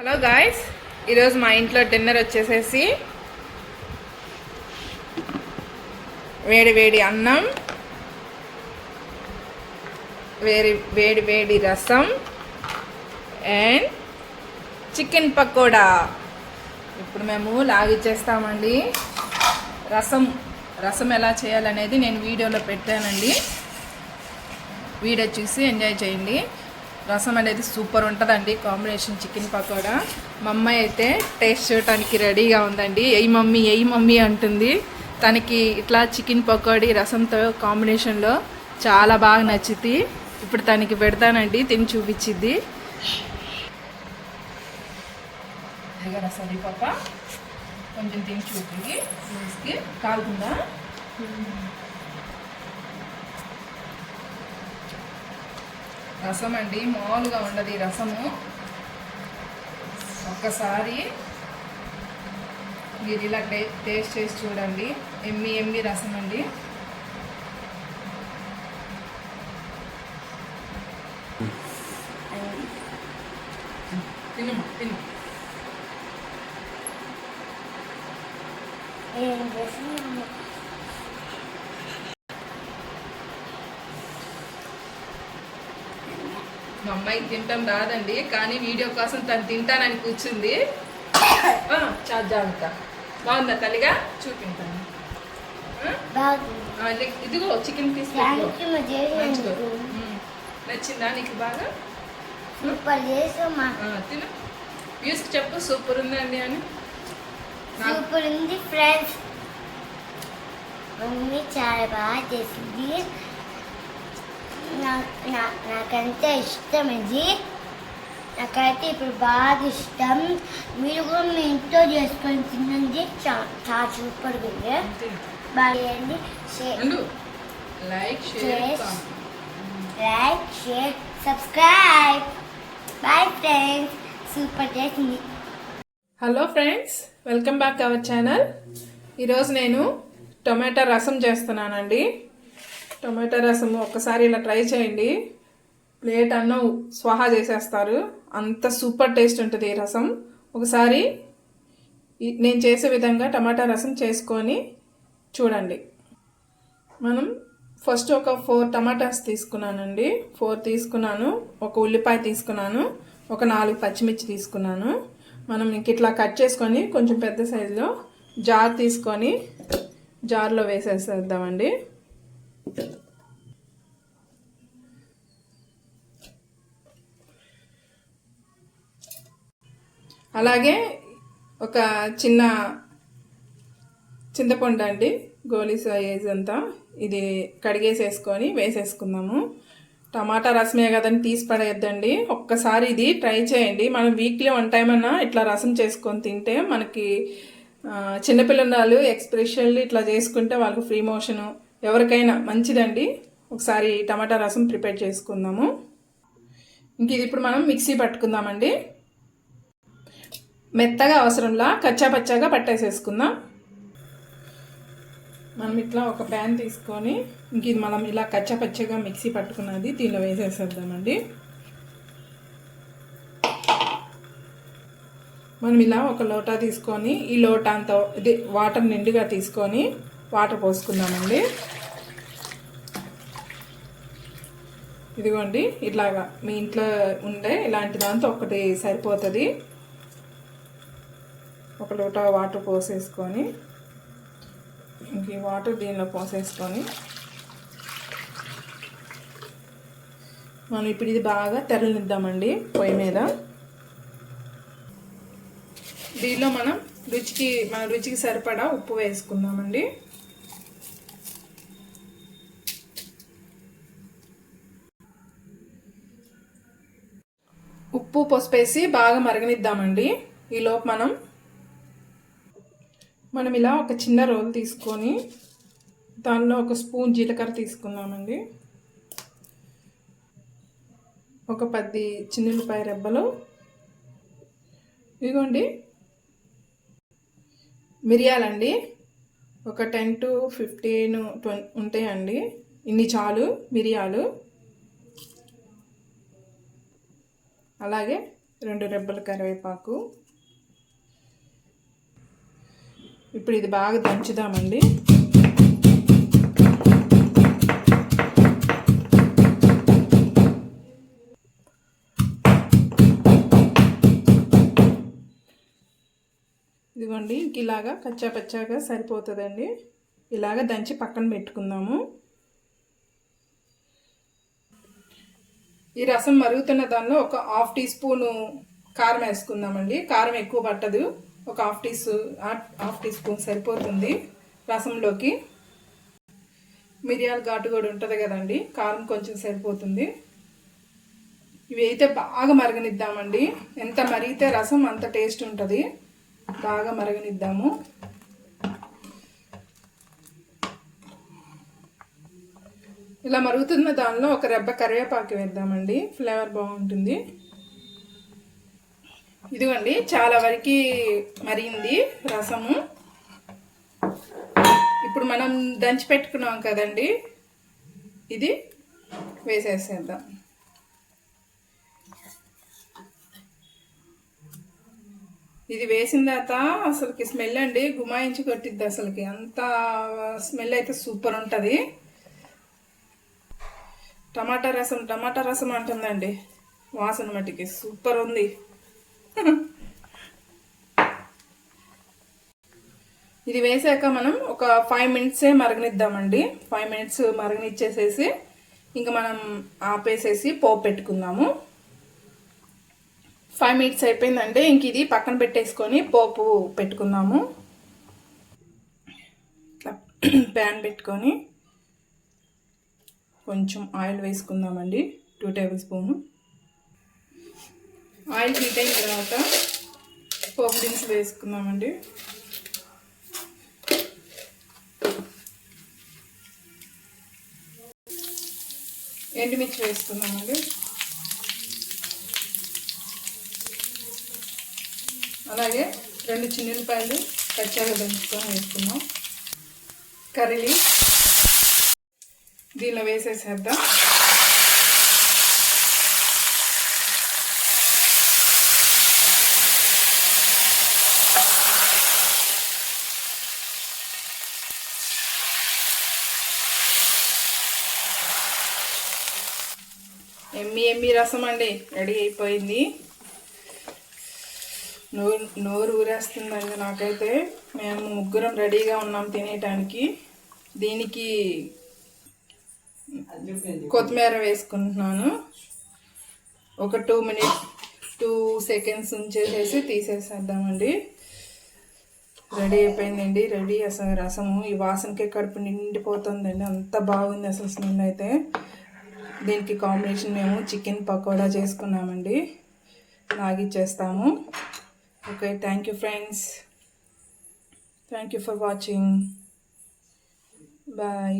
Hello guys, ఈరోజు మా ఇంట్లో డిన్నర్ వచ్చేసేసి వేడి వేడి అన్నం, వేడి వేడి రసం అండ్ చికెన్ పకోడా. ఇప్పుడు మేము లాగిచ్చేస్తామండి. రసం ఎలా చేయాలనేది నేను వీడియోలో పెట్టానండి. వీడియో చూసి ఎంజాయ్ చేయండి. రసం అనేది సూపర్ ఉంటుందండి, కాంబినేషన్ చికెన్ పకోడా. మా అమ్మాయి అయితే టేస్ట్ చేయడానికి రెడీగా ఉందండి. ఎయి మమ్మీ అంటుంది. తనకి ఇట్లా చికెన్ పకోడీ రసంతో కాంబినేషన్లో చాలా బాగా నచ్చుద్ది. ఇప్పుడు తనకి పెడతానండి, తిని చూపించిద్ది. సరే పాప, కొంచెం తిని చూపి కాలుతుందా. రసం అండి మామూలుగా ఉండదు. ఈ రసము ఒక్కసారి మీరు ఇలా టేస్ట్ చేసి చూడండి. ఎమ్మి రసం అండి. తిను మా అమ్మాయికి తింటాం రాదండి, కానీ వీడియో కోసం తను తింటానని కూర్చుంది. చాజాంత బాగుందా తల్లిగా? చూపించాను. ఇదిగో చికెన్ పీస్ నచ్చిందా నీకు? బాగా తిను, వ్యూస్కి చెప్పు సూపర్ ఉందండి అని. సూపర్ ఉంది ఫ్రెండ్స్, మమ్మీ చాలా బాగా చేసింది. నాకంటే ఇష్టం ఇది. నాకైతే ఇప్పుడు బాగా ఇష్టం. మీరు కూడా మీ ఇంట్లో చేసుకొని తినండి, చాలా సూపర్గా ఉంది. బాగా చేయండి. Like share subscribe. Bye friends, super చేసింది. Hello friends, welcome back our channel. ఈరోజు నేను టొమాటో రసం చేస్తున్నానండి. టొమాటో రసం ఒక్కసారి ఇలా ట్రై చేయండి. ప్లేట్ అన్నం స్వాహా చేసేస్తారు, అంత సూపర్ టేస్ట్ ఉంటుంది ఈ రసం. ఒకసారి నేను చేసే విధంగా టమాటా రసం చేసుకొని చూడండి. మనం ఫస్ట్ ఒక 4 టమాటాస్ తీసుకున్నానండి. 4 తీసుకున్నాను. ఒక ఉల్లిపాయ తీసుకున్నాను. ఒక 4 పచ్చిమిర్చి తీసుకున్నాను. మనం ఇంక ఇట్లా కట్ చేసుకొని కొంచెం పెద్ద సైజులో జార్ తీసుకొని జార్లో వేసేసేద్దామండి. అలాగే ఒక చిన్న చింతపండు అండి, గోలీ సైజ్ అంతా, ఇది కడిగేసేసుకొని వేసేసుకుందాము. టమాటా రసమే కదని తీసి పడేయద్దండి. ఒక్కసారి ఇది ట్రై చేయండి. మనం వీక్లీ 1 టైం అన్నా ఇట్లా రసం చేసుకొని తింటే మనకి చిన్నపిల్లలు ఎక్స్ప్రెషన్లు ఇట్లా చేసుకుంటే వాళ్ళకి ఫ్రీ మోషను ఎవరికైనా మంచిదండి. ఒకసారి టమాటా రసం ప్రిపేర్ చేసుకుందాము. ఇంక ఇది ఇప్పుడు మనం మిక్సీ పట్టుకుందామండి. మెత్తగా అవసరంలా కచ్చా పచ్చాగా పట్టేసేసుకుందాం. మనం ఇట్లా ఒక ప్యాన్ తీసుకొని ఇంక ఇది మనం ఇలా కచ్చా పచ్చగా మిక్సీ పట్టుకున్నది దీనిలో వేసేసేద్దామండి. మనం ఇలా ఒక లోటా తీసుకొని ఈ లోటా అంత ఇది వాటర్ నిండుగా తీసుకొని వాటర్ పోసుకుందామండి. ఇదిగోండి, ఇట్లాగా మీ ఇంట్లో ఉండే ఇలాంటి దాంతో ఒకటి సరిపోతుంది. ఒక లోటా వాటర్ పోసేసుకొని ఇంక ఈ వాటర్ దీనిలో పోసేసుకొని మనం ఇప్పుడు ఇది బాగా తెరలనిద్దామండి పొయ్యి మీద. దీనిలో మన రుచికి సరిపడా ఉప్పు వేసుకుందామండి. ఉప్పు పసుపేసి బాగా మరగనిద్దామండి. ఈలోపు మనం ఇలా ఒక చిన్న రోల్ తీసుకొని దానిలో ఒక స్పూన్ జీలకర్ర తీసుకుందామండి. ఒక 10 చిన్నులపాయ రెబ్బలు, ఇదిగోండి మిరియాలండి, ఒక 10 to 15 ఉంటాయండి. ఇన్ని చాలు మిరియాలు. అలాగే 2 రెబ్బల కరివేపాకు. ఇప్పుడు ఇది బాగా దంచుదామండి. ఇదిగోండి, ఇంక ఇలాగా కచ్చా పచ్చాగా సరిపోతుందండి. ఇలాగ దంచి పక్కన పెట్టుకుందాము. ఈ రసం మరుగుతున్న దానిలో ఒక 1/2 టీ స్పూను కారం వేసుకుందామండి. కారం ఎక్కువ పట్టదు, ఒక 1/2 టీ స్పూన్ సరిపోతుంది రసంలోకి. మిరియాల ఘాటు కూడా ఉంటుంది కదండి, కారం కొంచెం సరిపోతుంది. ఇవి అయితే బాగా మరగనిద్దామండి. ఎంత మరిగితే రసం అంత టేస్ట్ ఉంటుంది. బాగా మరగనిద్దాము. ఇలా మరుగుతున్న దానిలో ఒక రెబ్బ కరివేపాకు వేద్దామండి, ఫ్లేవర్ బాగుంటుంది. ఇదిగోండి, చాలా వరకు మరిగింది రసము. ఇప్పుడు మనం దంచి పెట్టుకున్నాం కదండి, ఇది వేసేసేద్దాం. ఇది వేసిన తర్వాత అసలుకి స్మెల్ అండి గుమాయించి కొట్టిద్ది. అసలుకి అంత స్మెల్ అయితే సూపర్ ఉంటుంది. టమాటా రసం అంటుందండి, వాసన మట్టికి సూపర్ ఉంది. ఇది వేసాక మనం ఒక 5 మినిట్సే మరగనిద్దామండి. 5 మినిట్స్ మరగనిచ్చేసేసి ఇంకా మనం ఆపేసేసి పోపు పెట్టుకుందాము. 5 మినిట్స్ అయిపోయిందండి. ఇంక ఇది పక్కన పెట్టేసుకొని పోపు పెట్టుకుందాము. ఇట్లా ప్యాన్ పెట్టుకొని కొంచెం ఆయిల్ వేసుకుందామండి, 2 టేబుల్ స్పూన్. ఆయిల్ హీట్ అయిన తర్వాత పోపు దినుసులు వేసుకుందామండి. ఎండుమిర్చి వేసుకుందామండి. అలాగే 2 చిన్నులపాయలు కచ్చాగా దంచుకొని వేసుకుందాం. కర్రీ లీవ్స్ దీనిలో వేసేసేద్దాం. ఎమ్మి రసం అండి రెడీ అయిపోయింది. నోరు ఊరేస్తుందండి నాకైతే. మేము ముగ్గురం రెడీగా ఉన్నాం తినేయటానికి. దీనికి కొత్తిమీర వేసుకుంటున్నాను. ఒక 2 సెకండ్స్ ఉంచేసేసి తీసేసేద్దామండి. రెడీ అయిపోయిందండి. రెడీ అసలు రసము. ఈ వాసనకే కడుపు నిండిపోతుందండి, అంత బాగుంది అసలు స్మెల్ అయితే. దీనికి కాంబినేషన్ మేము చికెన్ పకోడా చేసుకున్నామండి, లాగిచ్చేస్తాము. Okay, thank you friends. Thank you for watching. Bye.